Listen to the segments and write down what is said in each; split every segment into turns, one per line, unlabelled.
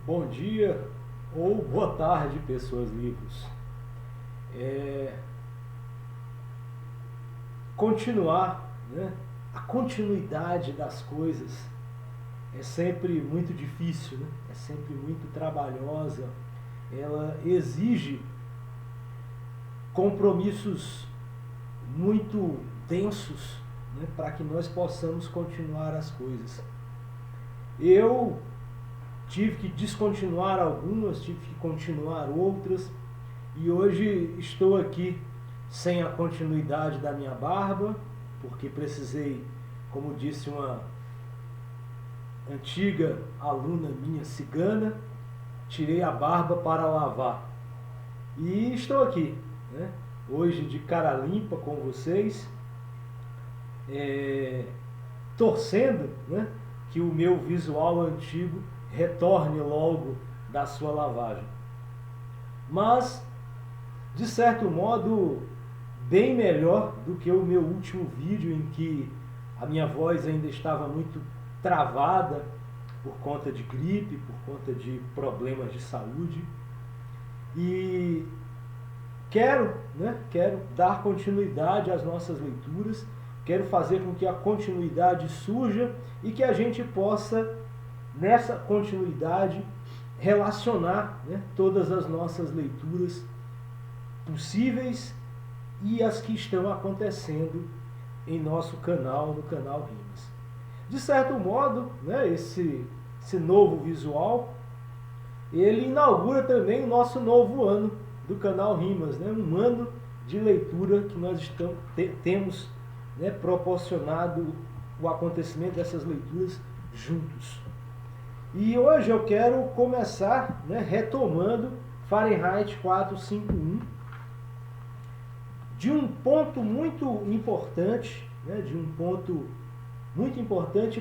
Bom dia ou boa tarde, pessoas livres. Continuar, né? A continuidade das coisas é sempre muito difícil, né? É sempre muito trabalhosa. Ela exige compromissos muito densos, né? Para que nós possamos continuar as coisas. Eu tive que descontinuar algumas, tive que continuar outras, e hoje estou aqui sem a continuidade da minha barba, porque precisei, como disse uma antiga aluna minha cigana, tirei a barba para lavar. E estou aqui, né? Hoje de cara limpa com vocês, torcendo, né, que o meu visual antigo retorne logo da sua lavagem. Mas, de certo modo, bem melhor do que o meu último vídeo, em que a minha voz ainda estava muito travada por conta de gripe, por conta de problemas de saúde. E quero dar continuidade às nossas leituras, quero fazer com que a continuidade surja e que a gente possa, nessa continuidade, relacionar, né, todas as nossas leituras possíveis e as que estão acontecendo em nosso canal, no canal Rimas. De certo modo, né, esse novo visual, ele inaugura também o nosso novo ano do canal Rimas, né, um ano de leitura que nós temos, né, proporcionado o acontecimento dessas leituras juntos. E hoje eu quero começar, né, retomando Fahrenheit 451, de um ponto muito importante, né,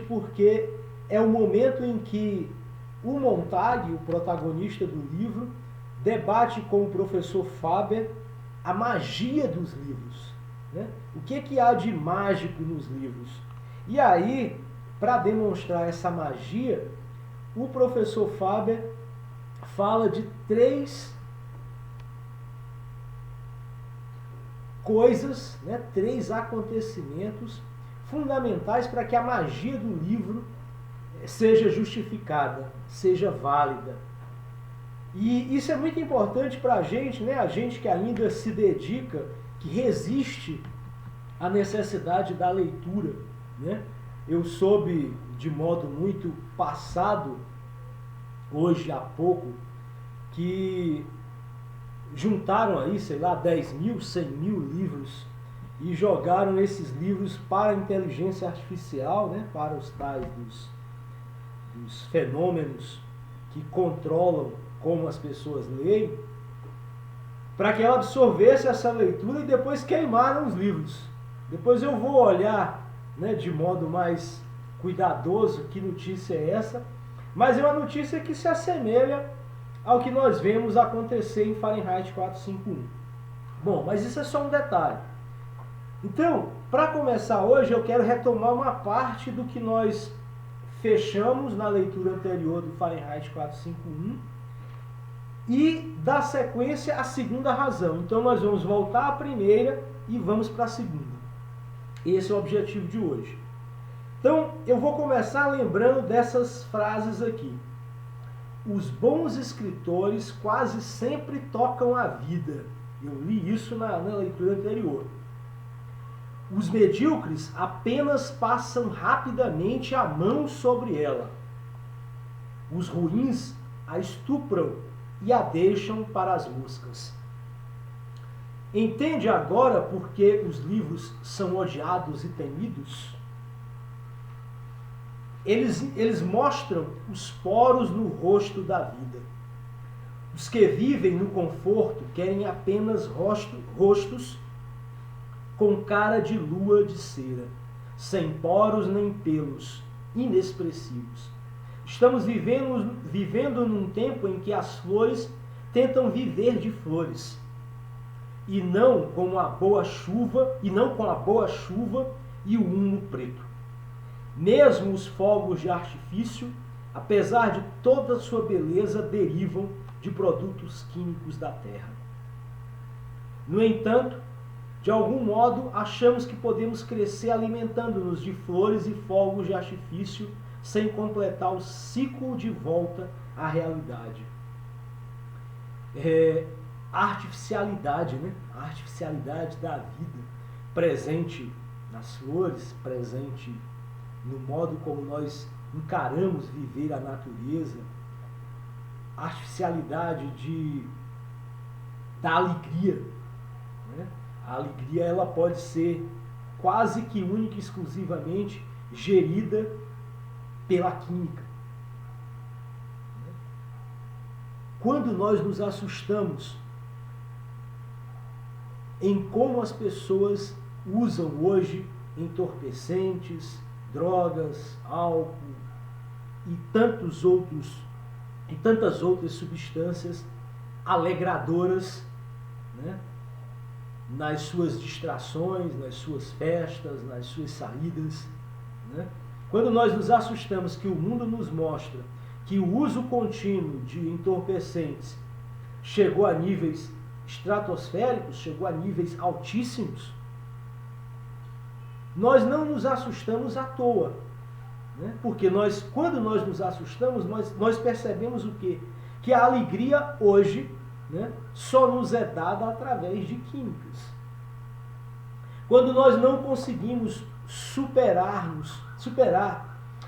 porque é o momento em que o Montag, o protagonista do livro, debate com o professor Faber a magia dos livros, né? O que há de mágico nos livros? E aí, para demonstrar essa magia, o professor Faber fala de 3 coisas, né, 3 acontecimentos fundamentais para que a magia do livro seja justificada, seja válida. E isso é muito importante para a gente, né, a gente que ainda se dedica, que resiste à necessidade da leitura, né? Eu soube de modo muito passado, hoje há pouco, que juntaram aí, sei lá, 10 mil, 100 mil livros e jogaram esses livros para a inteligência artificial, né, para os tais dos fenômenos que controlam como as pessoas leem, para que ela absorvesse essa leitura e depois queimaram os livros. Depois eu vou olhar, né, de modo mais cuidadoso que notícia é essa, mas é uma notícia que se assemelha ao que nós vemos acontecer em Fahrenheit 451. Bom, mas isso é só um detalhe. Então, para começar hoje, eu quero retomar uma parte do que nós fechamos na leitura anterior do Fahrenheit 451 e dar sequência à segunda razão. Então, nós vamos voltar à primeira e vamos para a segunda. Esse é o objetivo de hoje. Então, eu vou começar lembrando dessas frases aqui. Os bons escritores quase sempre tocam a vida. Eu li isso na leitura anterior. Os medíocres apenas passam rapidamente a mão sobre ela. Os ruins a estupram e a deixam para as moscas. Entende agora por que os livros são odiados e temidos? Eles mostram os poros no rosto da vida. Os que vivem no conforto querem apenas rostos com cara de lua de cera, sem poros nem pelos, inexpressivos. Estamos vivendo num tempo em que as flores tentam viver de flores, e não com a boa chuva e o humo preto. Mesmo os fogos de artifício apesar de toda a sua beleza, derivam de produtos químicos da terra. No entanto, de algum modo, achamos que podemos crescer alimentando-nos de flores e fogos de artifício sem completar o ciclo de volta à realidade. A artificialidade, né? A artificialidade da vida, presente nas flores, presente no modo como nós encaramos viver a natureza, a artificialidade da alegria, né? A alegria ela pode ser quase que única e exclusivamente gerida pela química. Quando nós nos assustamos em como as pessoas usam hoje entorpecentes, drogas, álcool e tantas outras substâncias alegradoras, né? Nas suas distrações, nas suas festas, nas suas saídas, né? Quando nós nos assustamos que o mundo nos mostra que o uso contínuo de entorpecentes chegou a níveis estratosféricos, chegou a níveis altíssimos, nós não nos assustamos à toa, né? Porque quando nós nos assustamos, nós percebemos o quê? Que a alegria hoje, né, só nos é dada através de químicas. Quando nós não conseguimos superar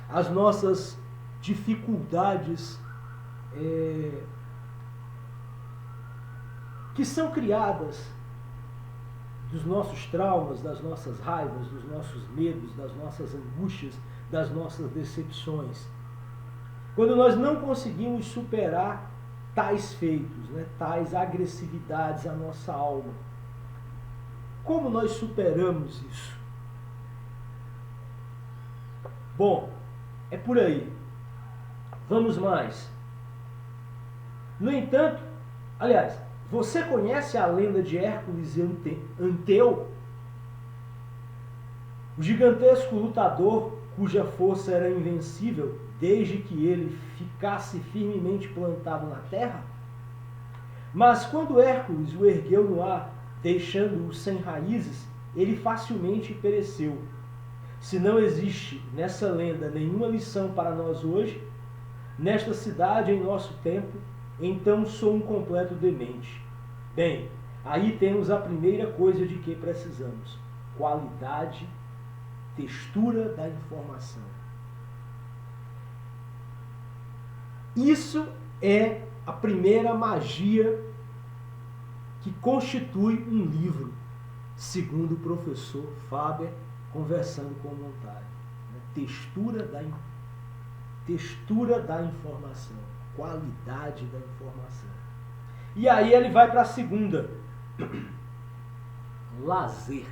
as nossas dificuldades que são criadas dos nossos traumas, das nossas raivas, dos nossos medos, das nossas angústias, das nossas decepções. Quando nós não conseguimos superar tais feitos, né, tais agressividades à nossa alma, como nós superamos isso? Bom, é por aí. Vamos mais. No entanto, aliás, você conhece a lenda de Hércules e Anteu? O gigantesco lutador cuja força era invencível desde que ele ficasse firmemente plantado na terra? Mas quando Hércules o ergueu no ar, deixando-o sem raízes, ele facilmente pereceu. Se não existe nessa lenda nenhuma lição para nós hoje, nesta cidade, em nosso tempo, então sou um completo demente. Bem, aí temos a primeira coisa de que precisamos: qualidade, textura da informação. Isso é a primeira magia que constitui um livro, segundo o professor Faber, conversando com o Montag. Textura da informação, qualidade da informação. E aí ele vai para a segunda. Lazer.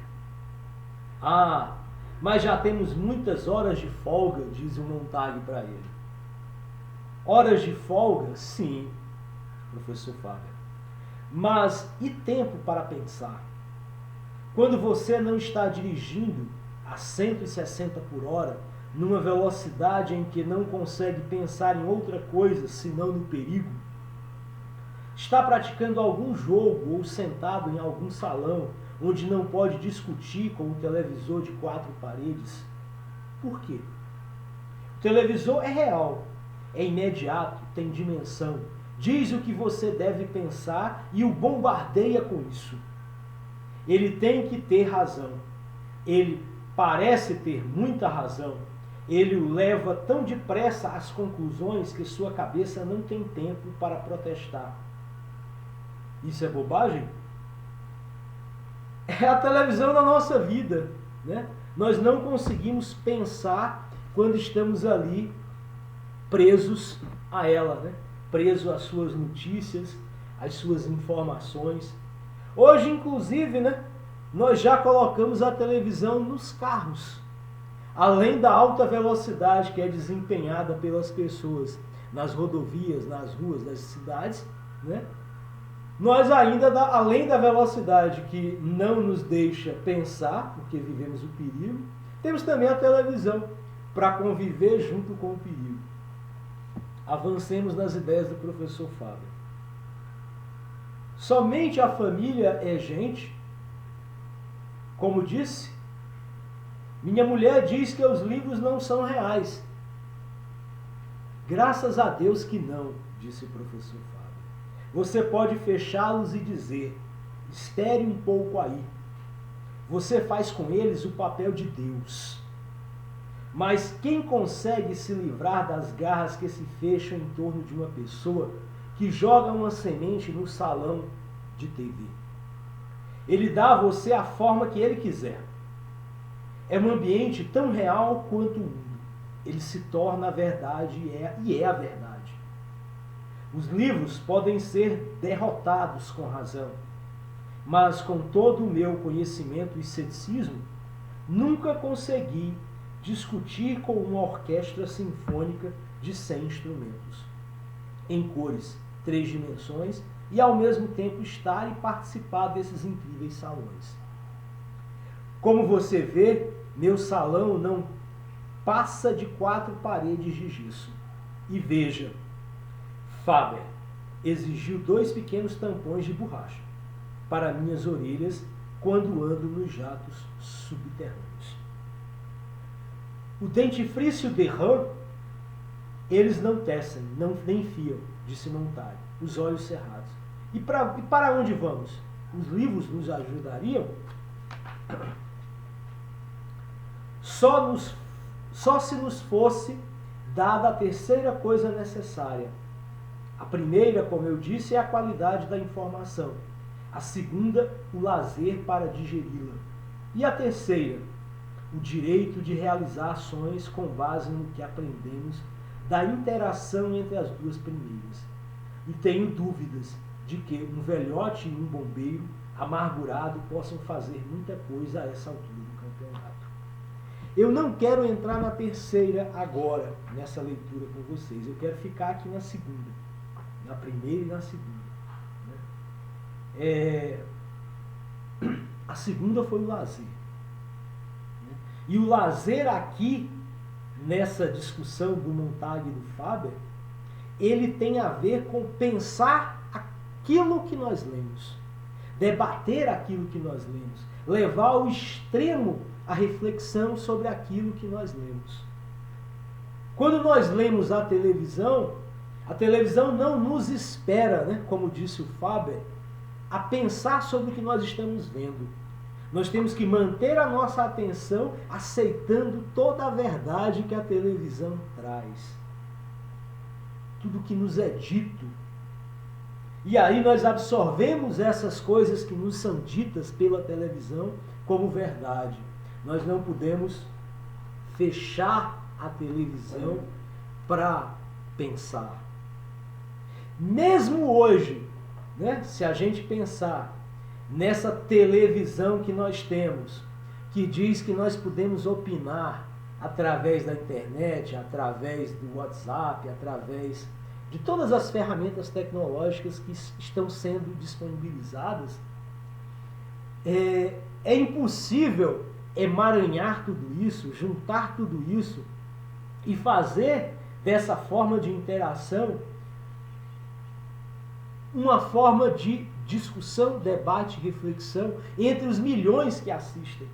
Ah, mas já temos muitas horas de folga, diz o Montag para ele. Horas de folga? Sim, professor Faber. Mas e tempo para pensar? Quando você não está dirigindo a 160 por hora, numa velocidade em que não consegue pensar em outra coisa senão no perigo, está praticando algum jogo ou sentado em algum salão onde não pode discutir com um televisor de 4 paredes. Por quê? O televisor é real, é imediato, tem dimensão, diz o que você deve pensar e o bombardeia com isso. Ele tem que ter razão. Ele parece ter muita razão. Ele o leva tão depressa às conclusões que sua cabeça não tem tempo para protestar. Isso é bobagem? É a televisão da nossa vida, né? Nós não conseguimos pensar quando estamos ali presos a ela, né? Presos às suas notícias, às suas informações. Hoje, inclusive, né, nós já colocamos a televisão nos carros. Além da alta velocidade que é desempenhada pelas pessoas nas rodovias, nas ruas das cidades, né, nós ainda, além da velocidade que não nos deixa pensar, porque vivemos o perigo, temos também a televisão para conviver junto com o perigo. Avancemos nas ideias do professor Faber. Somente a família é gente? Como disse, minha mulher diz que os livros não são reais. Graças a Deus que não, disse o professor Faber. Você pode fechá-los e dizer, espere um pouco aí. Você faz com eles o papel de Deus. Mas quem consegue se livrar das garras que se fecham em torno de uma pessoa que joga uma semente no salão de TV? Ele dá a você a forma que ele quiser. É um ambiente tão real quanto o mundo. Ele se torna a verdade e é a verdade. Os livros podem ser derrotados com razão, mas com todo o meu conhecimento e ceticismo, nunca consegui discutir com uma orquestra sinfônica de 100 instrumentos, em cores, 3 dimensões, e ao mesmo tempo estar e participar desses incríveis salões. Como você vê, meu salão não passa de 4 paredes de gesso. E veja, Faber exigiu 2 pequenos tampões de borracha para minhas orelhas quando ando nos jatos subterrâneos. O dentifrício de Rã, eles não tecem, nem fiam, disse Montag, os olhos cerrados. E para onde vamos? Os livros nos ajudariam? Só se nos fosse dada a terceira coisa necessária. A primeira, como eu disse, é a qualidade da informação. A segunda, o lazer para digeri-la. E a terceira, o direito de realizar ações com base no que aprendemos da interação entre as duas primeiras. E tenho dúvidas de que um velhote e um bombeiro amargurado possam fazer muita coisa a essa altura do campeonato. Eu não quero entrar na terceira agora, nessa leitura com vocês. Eu quero ficar aqui na segunda, na primeira e na segunda. A segunda foi o lazer. E o lazer aqui, nessa discussão do Montag e do Faber, ele tem a ver com pensar aquilo que nós lemos, debater aquilo que nós lemos, levar ao extremo a reflexão sobre aquilo que nós lemos. Quando nós lemos a televisão não nos espera, né, como disse o Faber, a pensar sobre o que nós estamos vendo. Nós temos que manter a nossa atenção aceitando toda a verdade que a televisão traz. Tudo que nos é dito. E aí nós absorvemos essas coisas que nos são ditas pela televisão como verdade. Nós não podemos fechar a televisão para pensar. Mesmo hoje, né, se a gente pensar nessa televisão que nós temos, que diz que nós podemos opinar através da internet, através do WhatsApp, através de todas as ferramentas tecnológicas que estão sendo disponibilizadas, é impossível emaranhar tudo isso, juntar tudo isso e fazer dessa forma de interação uma forma de discussão, debate, reflexão entre os milhões que assistem.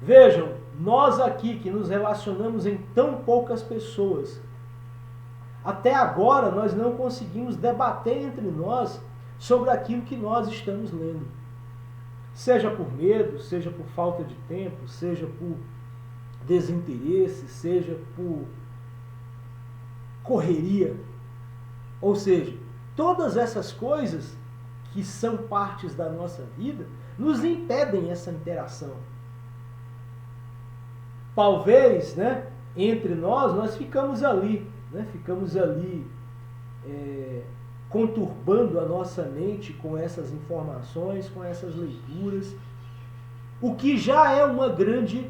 Vejam, nós aqui que nos relacionamos em tão poucas pessoas, até agora nós não conseguimos debater entre nós sobre aquilo que nós estamos lendo. Seja por medo, seja por falta de tempo, seja por desinteresse, seja por correria. Ou seja, todas essas coisas que são partes da nossa vida nos impedem essa interação. Talvez, né, entre nós ficamos ali, conturbando a nossa mente com essas informações, com essas leituras, o que já é um grande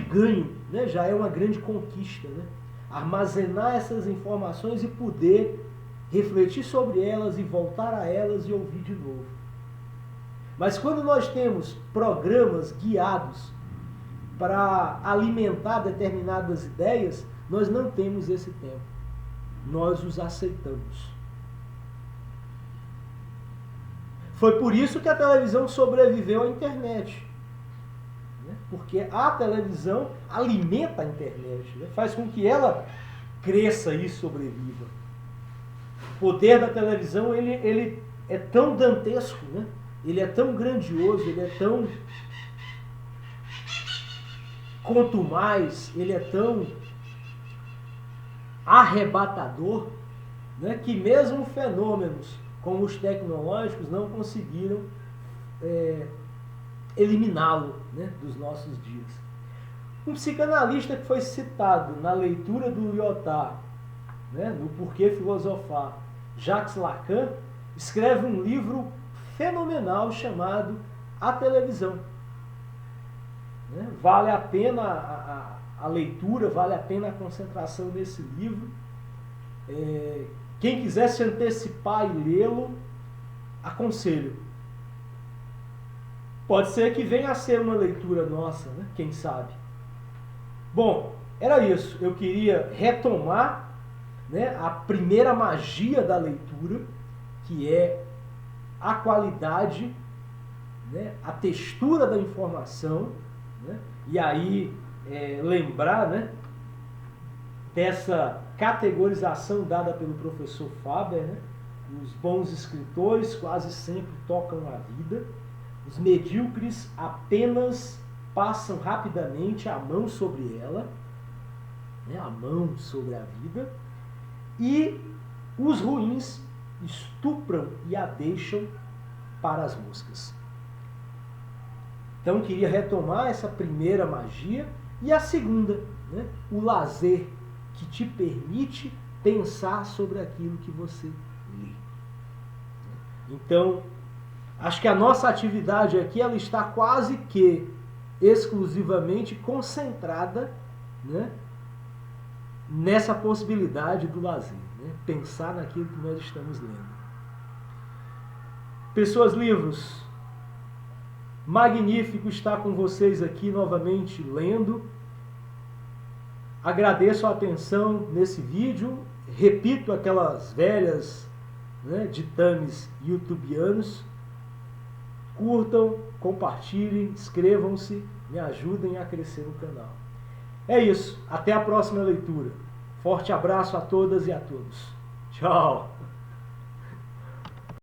ganho, né, já é uma grande conquista, né? Armazenar essas informações e poder refletir sobre elas e voltar a elas e ouvir de novo. Mas quando nós temos programas guiados para alimentar determinadas ideias, nós não temos esse tempo. Nós os aceitamos. Foi por isso que a televisão sobreviveu à internet. Porque a televisão alimenta a internet, né? Faz com que ela cresça e sobreviva. O poder da televisão ele é tão dantesco, né? Ele é tão grandioso, ele é tão contumaz, ele é tão arrebatador, né? Que mesmo fenômenos como os tecnológicos não conseguiram eliminá-lo, né, dos nossos dias. Um psicanalista que foi citado na leitura do Lyotard, né, no Porquê Filosofar, Jacques Lacan, escreve um livro fenomenal chamado A Televisão. Né? Vale a pena a leitura, vale a pena a concentração nesse livro. Quem quiser se antecipar e lê-lo, aconselho. Pode ser que venha a ser uma leitura nossa, né? Quem sabe. Bom, era isso. Eu queria retomar, né, a primeira magia da leitura, que é a qualidade, né, a textura da informação, né? E aí lembrar, né, dessa categorização dada pelo professor Faber, né? Os bons escritores quase sempre tocam a vida. Os medíocres apenas passam rapidamente a mão sobre ela, né, a mão sobre a vida, e os ruins estupram e a deixam para as moscas. Então, queria retomar essa primeira magia e a segunda, né, o lazer, que te permite pensar sobre aquilo que você lê. Então, acho que a nossa atividade aqui ela está quase que exclusivamente concentrada, né, nessa possibilidade do lazer, né, pensar naquilo que nós estamos lendo. Pessoas Livros, magnífico estar com vocês aqui novamente lendo. Agradeço a atenção nesse vídeo, repito aquelas velhas, né, ditames youtubianos. Curtam, compartilhem, inscrevam-se, me ajudem a crescer no canal. É isso, até a próxima leitura. Forte abraço a todas e a todos. Tchau!